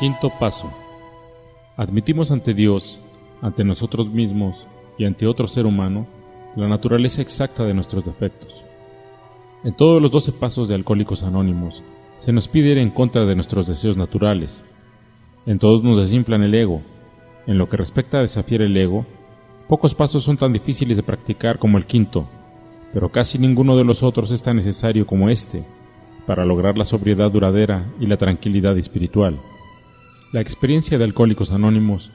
Quinto paso. Admitimos ante Dios, ante nosotros mismos y ante otro ser humano la naturaleza exacta de nuestros defectos. En todos los 12 pasos de Alcohólicos Anónimos se nos pide ir en contra de nuestros deseos naturales. En todos nos desinflan el ego. En lo que respecta a desafiar el ego, pocos pasos son tan difíciles de practicar como el quinto, pero casi ninguno de los otros es tan necesario como este para lograr la sobriedad duradera y la tranquilidad espiritual. La experiencia de Alcohólicos Anónimos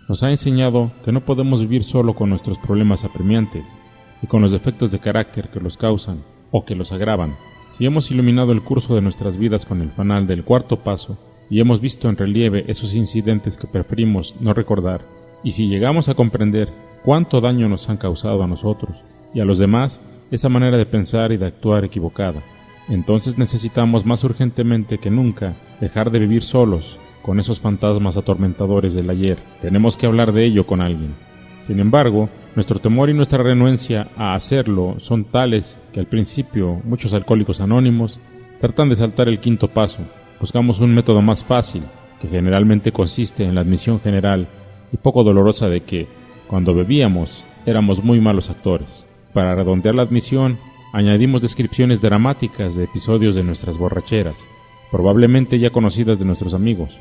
nos ha enseñado que no podemos vivir solo con nuestros problemas apremiantes y con los defectos de carácter que los causan o que los agravan. Si hemos iluminado el curso de nuestras vidas con el fanal del cuarto paso y hemos visto en relieve esos incidentes que preferimos no recordar, y si llegamos a comprender cuánto daño nos han causado a nosotros y a los demás esa manera de pensar y de actuar equivocada, entonces necesitamos más urgentemente que nunca dejar de vivir solos con esos fantasmas atormentadores del ayer. Tenemos que hablar de ello con alguien. Sin embargo, nuestro temor y nuestra renuencia a hacerlo son tales que al principio muchos alcohólicos anónimos tratan de saltar el quinto paso. Buscamos un método más fácil, que generalmente consiste en la admisión general y poco dolorosa de que, cuando bebíamos, éramos muy malos actores. Para redondear la admisión, añadimos descripciones dramáticas de episodios de nuestras borracheras, probablemente ya conocidas de nuestros amigos.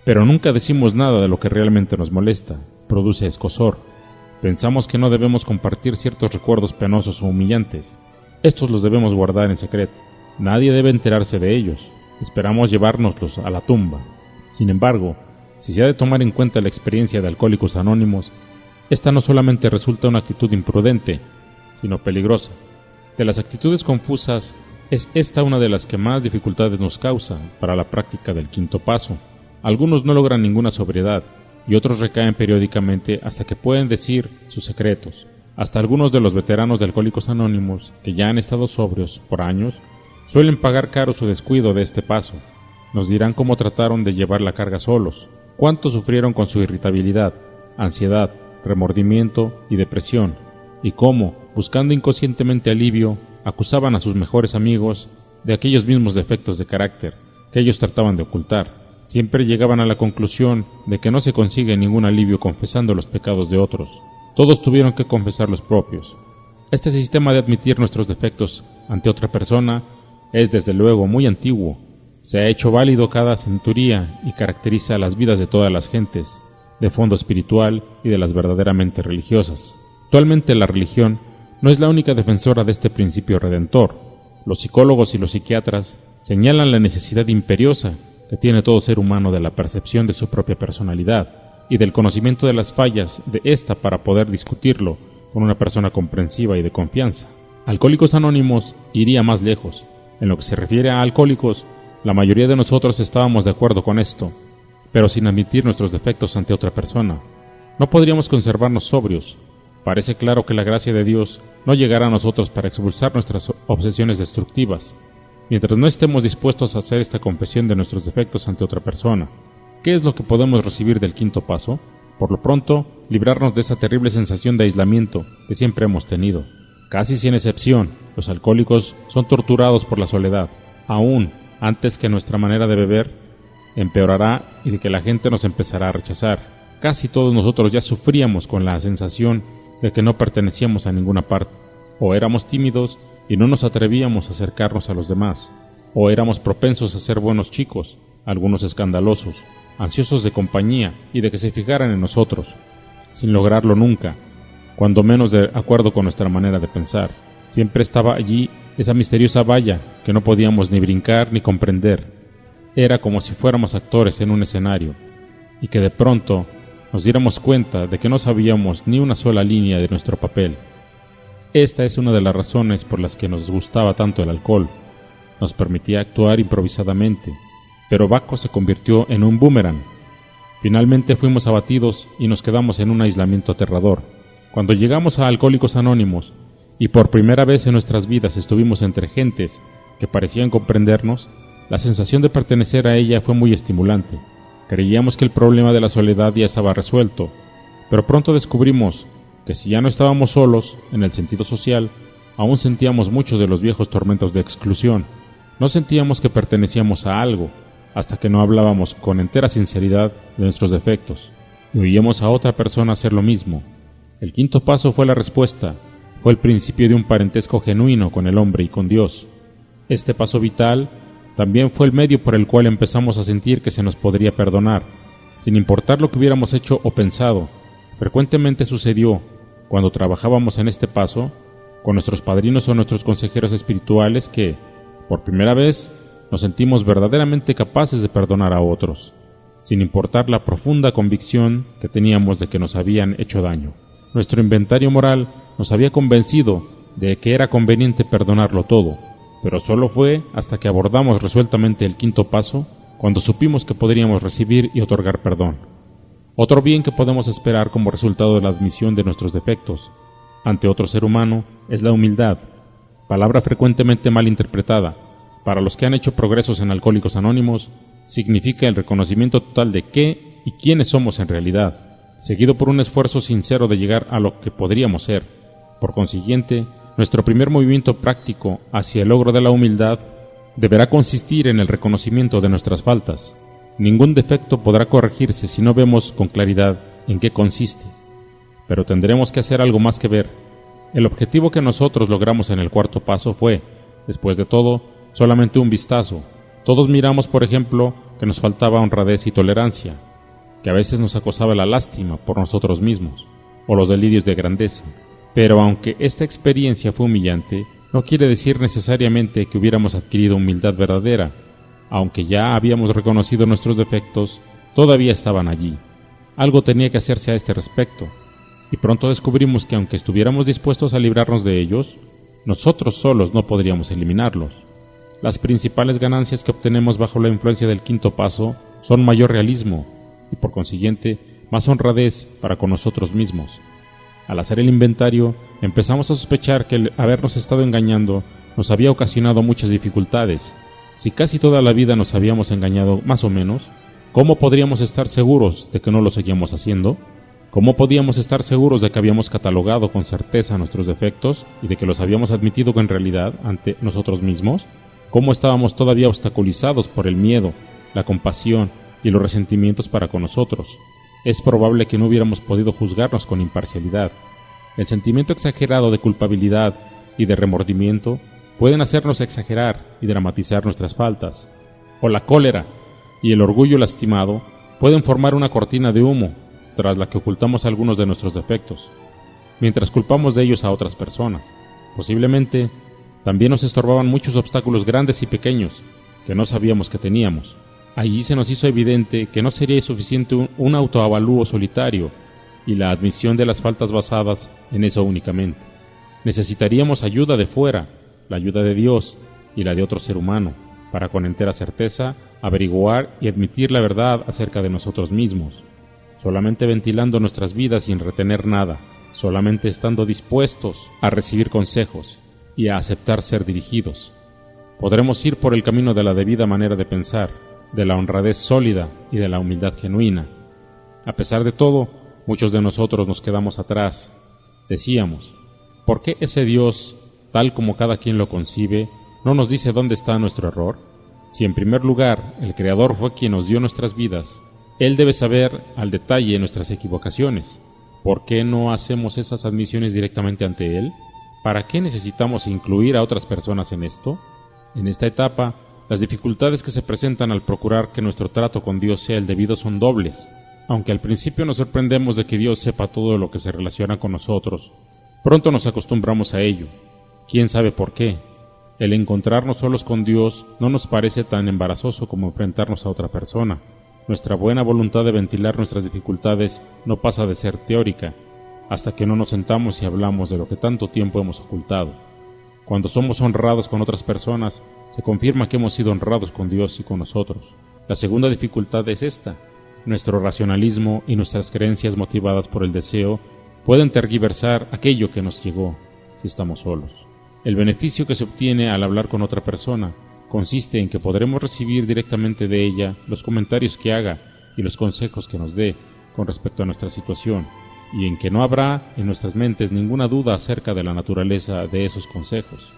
Pero nunca decimos nada de lo que realmente nos molesta, produce escozor. Pensamos que no debemos compartir ciertos recuerdos penosos o humillantes. Estos los debemos guardar en secreto. Nadie debe enterarse de ellos. Esperamos llevárnoslos a la tumba. Sin embargo, si se ha de tomar en cuenta la experiencia de Alcohólicos Anónimos, esta no solamente resulta una actitud imprudente, sino peligrosa. De las actitudes confusas, es esta una de las que más dificultades nos causa para la práctica del quinto paso. Algunos no logran ninguna sobriedad y otros recaen periódicamente hasta que pueden decir sus secretos. Hasta algunos de los veteranos de Alcohólicos Anónimos, que ya han estado sobrios por años, suelen pagar caro su descuido de este paso. Nos dirán cómo trataron de llevar la carga solos, cuánto sufrieron con su irritabilidad, ansiedad, remordimiento y depresión, y cómo, buscando inconscientemente alivio, acusaban a sus mejores amigos de aquellos mismos defectos de carácter que ellos trataban de ocultar. Siempre llegaban a la conclusión de que no se consigue ningún alivio confesando los pecados de otros. Todos tuvieron que confesar los propios. Este sistema de admitir nuestros defectos ante otra persona es desde luego muy antiguo. Se ha hecho válido cada centuria y caracteriza las vidas de todas las gentes, de fondo espiritual y de las verdaderamente religiosas. Actualmente la religión no es la única defensora de este principio redentor. Los psicólogos y los psiquiatras señalan la necesidad imperiosa que tiene todo ser humano de la percepción de su propia personalidad y del conocimiento de las fallas de ésta para poder discutirlo con una persona comprensiva y de confianza. Alcohólicos Anónimos iría más lejos. En lo que se refiere a alcohólicos, la mayoría de nosotros estábamos de acuerdo con esto, pero sin admitir nuestros defectos ante otra persona. No podríamos conservarnos sobrios. Parece claro que la gracia de Dios no llegará a nosotros para expulsar nuestras obsesiones destructivas, mientras no estemos dispuestos a hacer esta confesión de nuestros defectos ante otra persona. ¿Qué es lo que podemos recibir del quinto paso? Por lo pronto, librarnos de esa terrible sensación de aislamiento que siempre hemos tenido. Casi sin excepción, los alcohólicos son torturados por la soledad, aún antes que nuestra manera de beber empeorará y de que la gente nos empezará a rechazar. Casi todos nosotros ya sufríamos con la sensación de que no pertenecíamos a ninguna parte, o éramos tímidos y no nos atrevíamos a acercarnos a los demás, o éramos propensos a ser buenos chicos, algunos escandalosos, ansiosos de compañía y de que se fijaran en nosotros, sin lograrlo nunca, cuando menos de acuerdo con nuestra manera de pensar. Siempre estaba allí esa misteriosa valla que no podíamos ni brincar ni comprender. Era como si fuéramos actores en un escenario, y que de pronto nos diéramos cuenta de que no sabíamos ni una sola línea de nuestro papel. Esta es una de las razones por las que nos gustaba tanto el alcohol. Nos permitía actuar improvisadamente, pero Baco se convirtió en un boomerang. Finalmente fuimos abatidos y nos quedamos en un aislamiento aterrador. Cuando llegamos a Alcohólicos Anónimos, y por primera vez en nuestras vidas estuvimos entre gentes que parecían comprendernos, la sensación de pertenecer a ella fue muy estimulante. Creíamos que el problema de la soledad ya estaba resuelto, pero pronto descubrimos que si ya no estábamos solos, en el sentido social, aún sentíamos muchos de los viejos tormentos de exclusión. No sentíamos que pertenecíamos a algo, hasta que no hablábamos con entera sinceridad de nuestros defectos y oíamos a otra persona hacer lo mismo. El quinto paso fue la respuesta, fue el principio de un parentesco genuino con el hombre y con Dios. Este paso vital también fue el medio por el cual empezamos a sentir que se nos podría perdonar, sin importar lo que hubiéramos hecho o pensado. Frecuentemente sucedió, cuando trabajábamos en este paso, con nuestros padrinos o nuestros consejeros espirituales que, por primera vez, nos sentimos verdaderamente capaces de perdonar a otros, sin importar la profunda convicción que teníamos de que nos habían hecho daño. Nuestro inventario moral nos había convencido de que era conveniente perdonarlo todo, pero solo fue hasta que abordamos resueltamente el quinto paso cuando supimos que podríamos recibir y otorgar perdón. Otro bien que podemos esperar como resultado de la admisión de nuestros defectos ante otro ser humano es la humildad, palabra frecuentemente mal interpretada. Para los que han hecho progresos en Alcohólicos Anónimos, significa el reconocimiento total de qué y quiénes somos en realidad, seguido por un esfuerzo sincero de llegar a lo que podríamos ser. Por consiguiente, nuestro primer movimiento práctico hacia el logro de la humildad deberá consistir en el reconocimiento de nuestras faltas. Ningún defecto podrá corregirse si no vemos con claridad en qué consiste. Pero tendremos que hacer algo más que ver. El objetivo que nosotros logramos en el cuarto paso fue, después de todo, solamente un vistazo. Todos miramos, por ejemplo, que nos faltaba honradez y tolerancia, que a veces nos acosaba la lástima por nosotros mismos, o los delirios de grandeza. Pero aunque esta experiencia fue humillante, no quiere decir necesariamente que hubiéramos adquirido humildad verdadera. Aunque ya habíamos reconocido nuestros defectos, todavía estaban allí. Algo tenía que hacerse a este respecto, y pronto descubrimos que aunque estuviéramos dispuestos a librarnos de ellos, nosotros solos no podríamos eliminarlos. Las principales ganancias que obtenemos bajo la influencia del quinto paso son mayor realismo y, por consiguiente, más honradez para con nosotros mismos. Al hacer el inventario, empezamos a sospechar que el habernos estado engañando nos había ocasionado muchas dificultades. Si casi toda la vida nos habíamos engañado más o menos, ¿cómo podríamos estar seguros de que no lo seguíamos haciendo? ¿Cómo podíamos estar seguros de que habíamos catalogado con certeza nuestros defectos y de que los habíamos admitido con realidad ante nosotros mismos? ¿Cómo estábamos todavía obstaculizados por el miedo, la compasión y los resentimientos para con nosotros? Es probable que no hubiéramos podido juzgarnos con imparcialidad. El sentimiento exagerado de culpabilidad y de remordimiento pueden hacernos exagerar y dramatizar nuestras faltas, o la cólera y el orgullo lastimado pueden formar una cortina de humo tras la que ocultamos algunos de nuestros defectos, mientras culpamos de ellos a otras personas. Posiblemente también nos estorbaban muchos obstáculos grandes y pequeños que no sabíamos que teníamos. Allí se nos hizo evidente que no sería suficiente un autoavalúo solitario y la admisión de las faltas basadas en eso únicamente. Necesitaríamos ayuda de fuera, la ayuda de Dios y la de otro ser humano, para con entera certeza averiguar y admitir la verdad acerca de nosotros mismos, solamente ventilando nuestras vidas sin retener nada, solamente estando dispuestos a recibir consejos y a aceptar ser dirigidos. Podremos ir por el camino de la debida manera de pensar, de la honradez sólida y de la humildad genuina. A pesar de todo, muchos de nosotros nos quedamos atrás. Decíamos, ¿por qué ese Dios, tal como cada quien lo concibe, no nos dice dónde está nuestro error? Si en primer lugar el Creador fue quien nos dio nuestras vidas, Él debe saber al detalle nuestras equivocaciones. ¿Por qué no hacemos esas admisiones directamente ante Él? ¿Para qué necesitamos incluir a otras personas en esto? En esta etapa, las dificultades que se presentan al procurar que nuestro trato con Dios sea el debido son dobles. Aunque al principio nos sorprendemos de que Dios sepa todo lo que se relaciona con nosotros, pronto nos acostumbramos a ello. ¿Quién sabe por qué? El encontrarnos solos con Dios no nos parece tan embarazoso como enfrentarnos a otra persona. Nuestra buena voluntad de ventilar nuestras dificultades no pasa de ser teórica, hasta que no nos sentamos y hablamos de lo que tanto tiempo hemos ocultado. Cuando somos honrados con otras personas, se confirma que hemos sido honrados con Dios y con nosotros. La segunda dificultad es esta. Nuestro racionalismo y nuestras creencias motivadas por el deseo pueden tergiversar aquello que nos llegó si estamos solos. El beneficio que se obtiene al hablar con otra persona consiste en que podremos recibir directamente de ella los comentarios que haga y los consejos que nos dé con respecto a nuestra situación, y en que no habrá en nuestras mentes ninguna duda acerca de la naturaleza de esos consejos.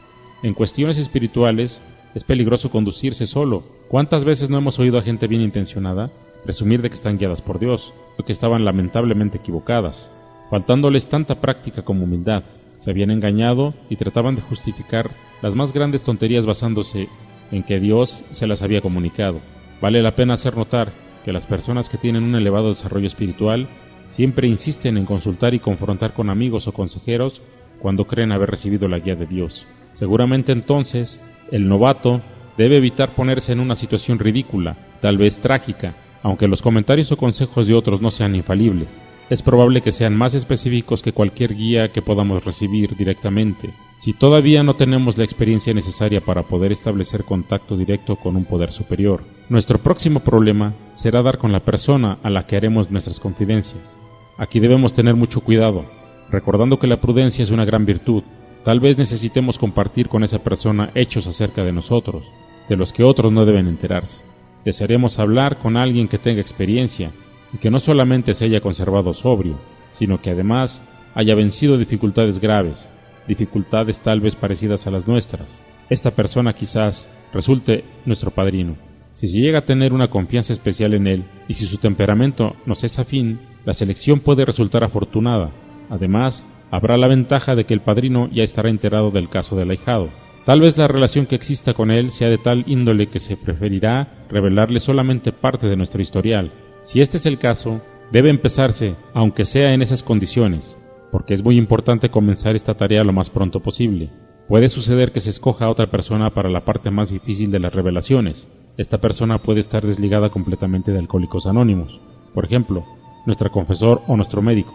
En cuestiones espirituales, Es peligroso conducirse solo. ¿Cuántas veces no hemos oído a gente bien intencionada presumir de que están guiadas por Dios, o que estaban lamentablemente equivocadas, faltándoles tanta práctica como humildad? Se habían engañado y trataban de justificar las más grandes tonterías basándose en que Dios se las había comunicado. Vale la pena hacer notar que las personas que tienen un elevado desarrollo espiritual siempre insisten en consultar y confrontar con amigos o consejeros cuando creen haber recibido la guía de Dios. Seguramente entonces, el novato debe evitar ponerse en una situación ridícula, tal vez trágica, aunque los comentarios o consejos de otros no sean infalibles. Es probable que sean más específicos que cualquier guía que podamos recibir directamente. Si todavía no tenemos la experiencia necesaria para poder establecer contacto directo con un poder superior, nuestro próximo problema será dar con la persona a la que haremos nuestras confidencias. Aquí debemos tener mucho cuidado, recordando que la prudencia es una gran virtud. Tal vez necesitemos compartir con esa persona hechos acerca de nosotros, de los que otros no deben enterarse. Desearemos hablar con alguien que tenga experiencia y que no solamente se haya conservado sobrio, sino que además haya vencido dificultades graves, dificultades tal vez parecidas a las nuestras. Esta persona quizás resulte nuestro padrino. Si se llega a tener una confianza especial en él y si su temperamento nos es afín, la selección puede resultar afortunada. Además, habrá la ventaja de que el padrino ya estará enterado del caso del ahijado. Tal vez la relación que exista con él sea de tal índole que se preferirá revelarle solamente parte de nuestro historial. Si este es el caso, debe empezarse, aunque sea en esas condiciones, porque es muy importante comenzar esta tarea lo más pronto posible. Puede suceder que se escoja a otra persona para la parte más difícil de las revelaciones. Esta persona puede estar desligada completamente de Alcohólicos Anónimos, por ejemplo, nuestro confesor o nuestro médico.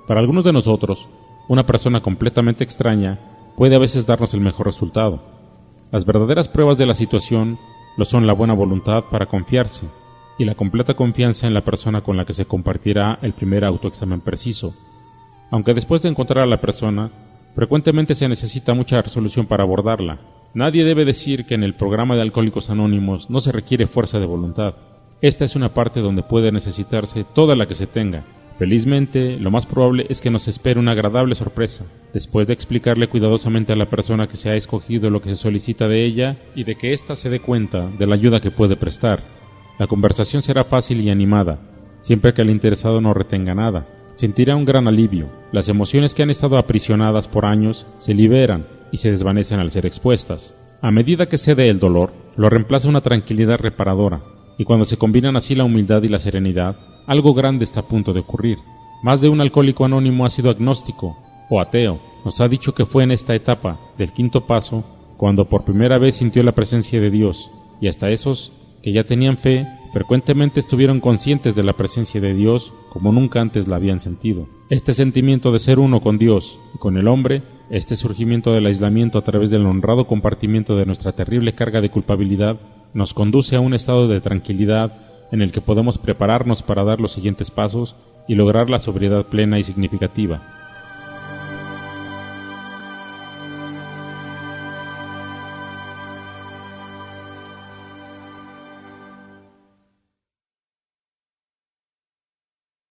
Para algunos de nosotros, una persona completamente extraña puede a veces darnos el mejor resultado. Las verdaderas pruebas de la situación lo son la buena voluntad para confiarse y la completa confianza en la persona con la que se compartirá el primer autoexamen preciso. Aunque después de encontrar a la persona, frecuentemente se necesita mucha resolución para abordarla. Nadie debe decir que en el programa de Alcohólicos Anónimos no se requiere fuerza de voluntad. Esta es una parte donde puede necesitarse toda la que se tenga. Felizmente, lo más probable es que nos espere una agradable sorpresa, después de explicarle cuidadosamente a la persona que se ha escogido lo que se solicita de ella y de que ésta se dé cuenta de la ayuda que puede prestar. La conversación será fácil y animada, siempre que el interesado no retenga nada. Sentirá un gran alivio. Las emociones que han estado aprisionadas por años se liberan y se desvanecen al ser expuestas. A medida que cede el dolor, lo reemplaza una tranquilidad reparadora, y cuando se combinan así la humildad y la serenidad, algo grande está a punto de ocurrir. Más de un alcohólico anónimo ha sido agnóstico o ateo. Nos ha dicho que fue en esta etapa del quinto paso cuando por primera vez sintió la presencia de Dios, y hasta esos que ya tenían fe frecuentemente estuvieron conscientes de la presencia de Dios como nunca antes la habían sentido. Este sentimiento de ser uno con Dios y con el hombre, este surgimiento del aislamiento a través del honrado compartimiento de nuestra terrible carga de culpabilidad, nos conduce a un estado de tranquilidad en el que podemos prepararnos para dar los siguientes pasos y lograr la sobriedad plena y significativa.